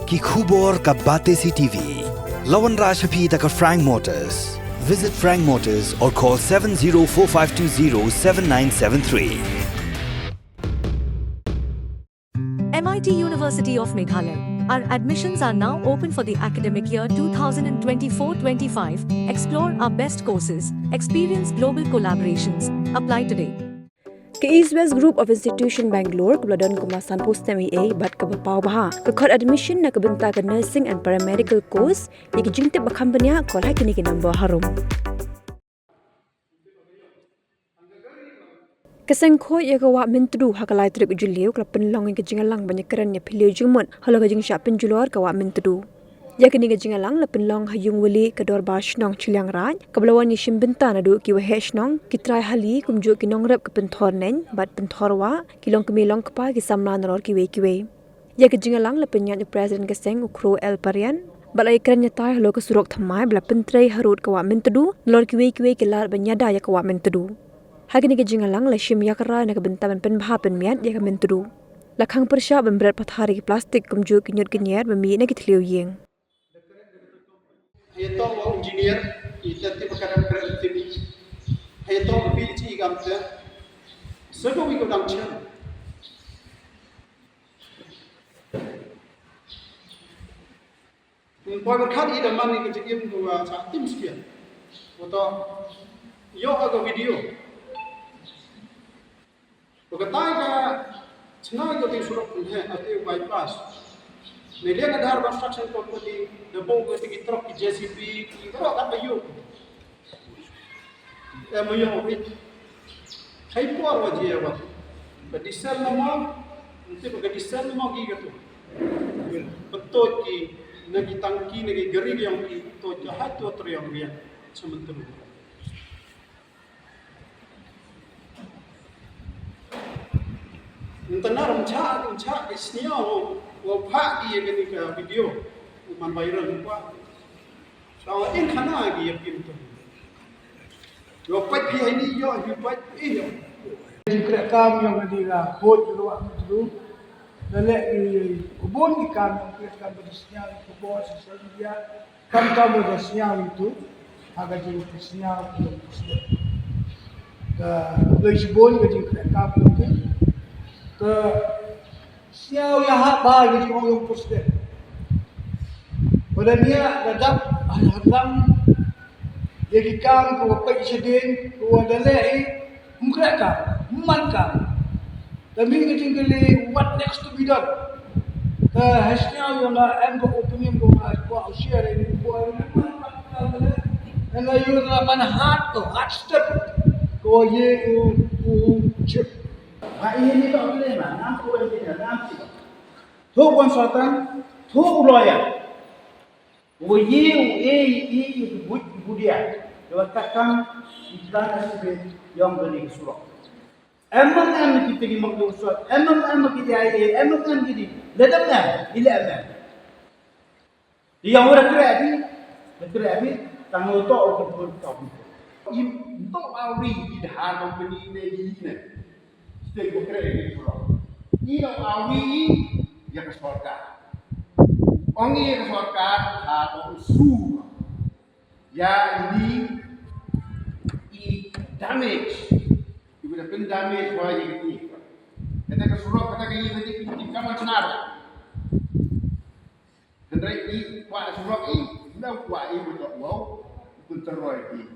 ki khubor ka bate si TV. Lawan Rashapi taka Frank Motors. Visit Frank Motors or call 7045207973. MIT University of Meghalaya. Our admissions are now open for the academic year 2024-25. Explore our best courses, experience global collaborations. Apply today. Ke East West Group of Institution Bangalore kebeladon kemasan post MA bat ke bapau baha ke kod admission na kebenta ke nursing and paramedical course yang jingte bakam benya kol ha kini ke number harum. Kesengko ia kawa mentru hakalai trip Juliu kalau penlong yang kejingalang banyak kerannya pilih jengmon halau kejing siap penjuluar kawa mentru. Ya kini kejingalang la penlong hayung wali kedor bash nong Chiliang Raj kebelawan yishim benta nadu ki wahesh nong kitrai Hali kumju ki nong rep ke penthor nen bat penthorwa kilong kemilong kepa ki samlan nor ki we. Ya kejingalang la penyat presiden keseng ukro El Parian balai kerannya tai halau ke surok thamai bela pentrai harut kawa mentru nor ki we kelar banyada ya kawa mentru. Hagini ke jingalang la shim yakara na kebentaban penbha penmiat ya kementru. Lakhang persya bemberet pathari plastik kumju kinyut kinyat bemi na kitliu yeng. Heto wa engineer ita ti pakaram kreativiti. Heto ability gamte. Sego wi ko gamche. Poi khat ida mani ke jigim ko sa tim skia. Foto yo aga video. Pagkatai ka senang ko ting surok pun hai ati bypass. Nilai kadar construction company debong ko tigi truck ki JCB ki ro kan bayu. Mayo bit. Hai por waje wa. Badisal nama nanti bagadisal nama gi gato. Betul ki nagi tangki nagi gari yang ki to jahat to triang dia sementara. Entah rumcak di sini wafak dia ni ke video uman viral lupa. Kalau ini kena lagi yang pintu. Wafak dia ini yo wafak ini. Jika kami yang ada bot luar itu, lelaki ubun ikan kita bersinyal kubur sosial media, kami bersinyal itu agak jadi bersinyal itu. Dari ubun jika kami itu ke Siew yang haba jadi orang presiden. Pada dia dadap hadam jadi kam ke presiden ke wadalai mukrakam mankam. Tapi kita kali what next to be done. Ke hasilnya yang am ke opinion ko ko share ini ko dan layu lapan hard step ko ye chip. Ini tak boleh lah, nampu ini nampu. Tuh konsultan, tuh lawyer. Itu budaya. Jawatan Islam sebagai yang beri surat. Emang kita di makhluk surat. Emang kita ayat. Emang kita. Ledamnya, ilamnya. Yang orang kreatif, tanggung jawab untuk tahu. Ini tak awri di dalam company ini. Stay bukan ini pulau. Ini awi yang kesorkan. Orang yang kesorkan atau su. Ya ini damage. Ibu dah kena damage wajib ini. Kata kesorok kata ini nanti kamu cenar. Kendai ini kuat kesorok ini, dah kuat ini betul wow, pun terroy ini.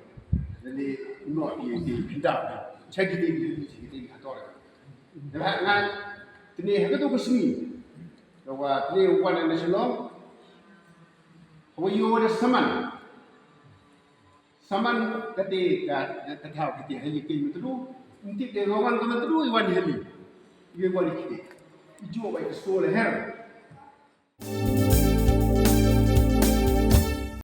Jadi not ini Pyndap. Cek ini kantor. Dengan ini itu kesini, bahwa ini upan nasional, bahwa you ada saman ketika tahu kita hanya kini itu, nanti dengan orang itu iwan heli, iwan kita, itu baik sekolah her.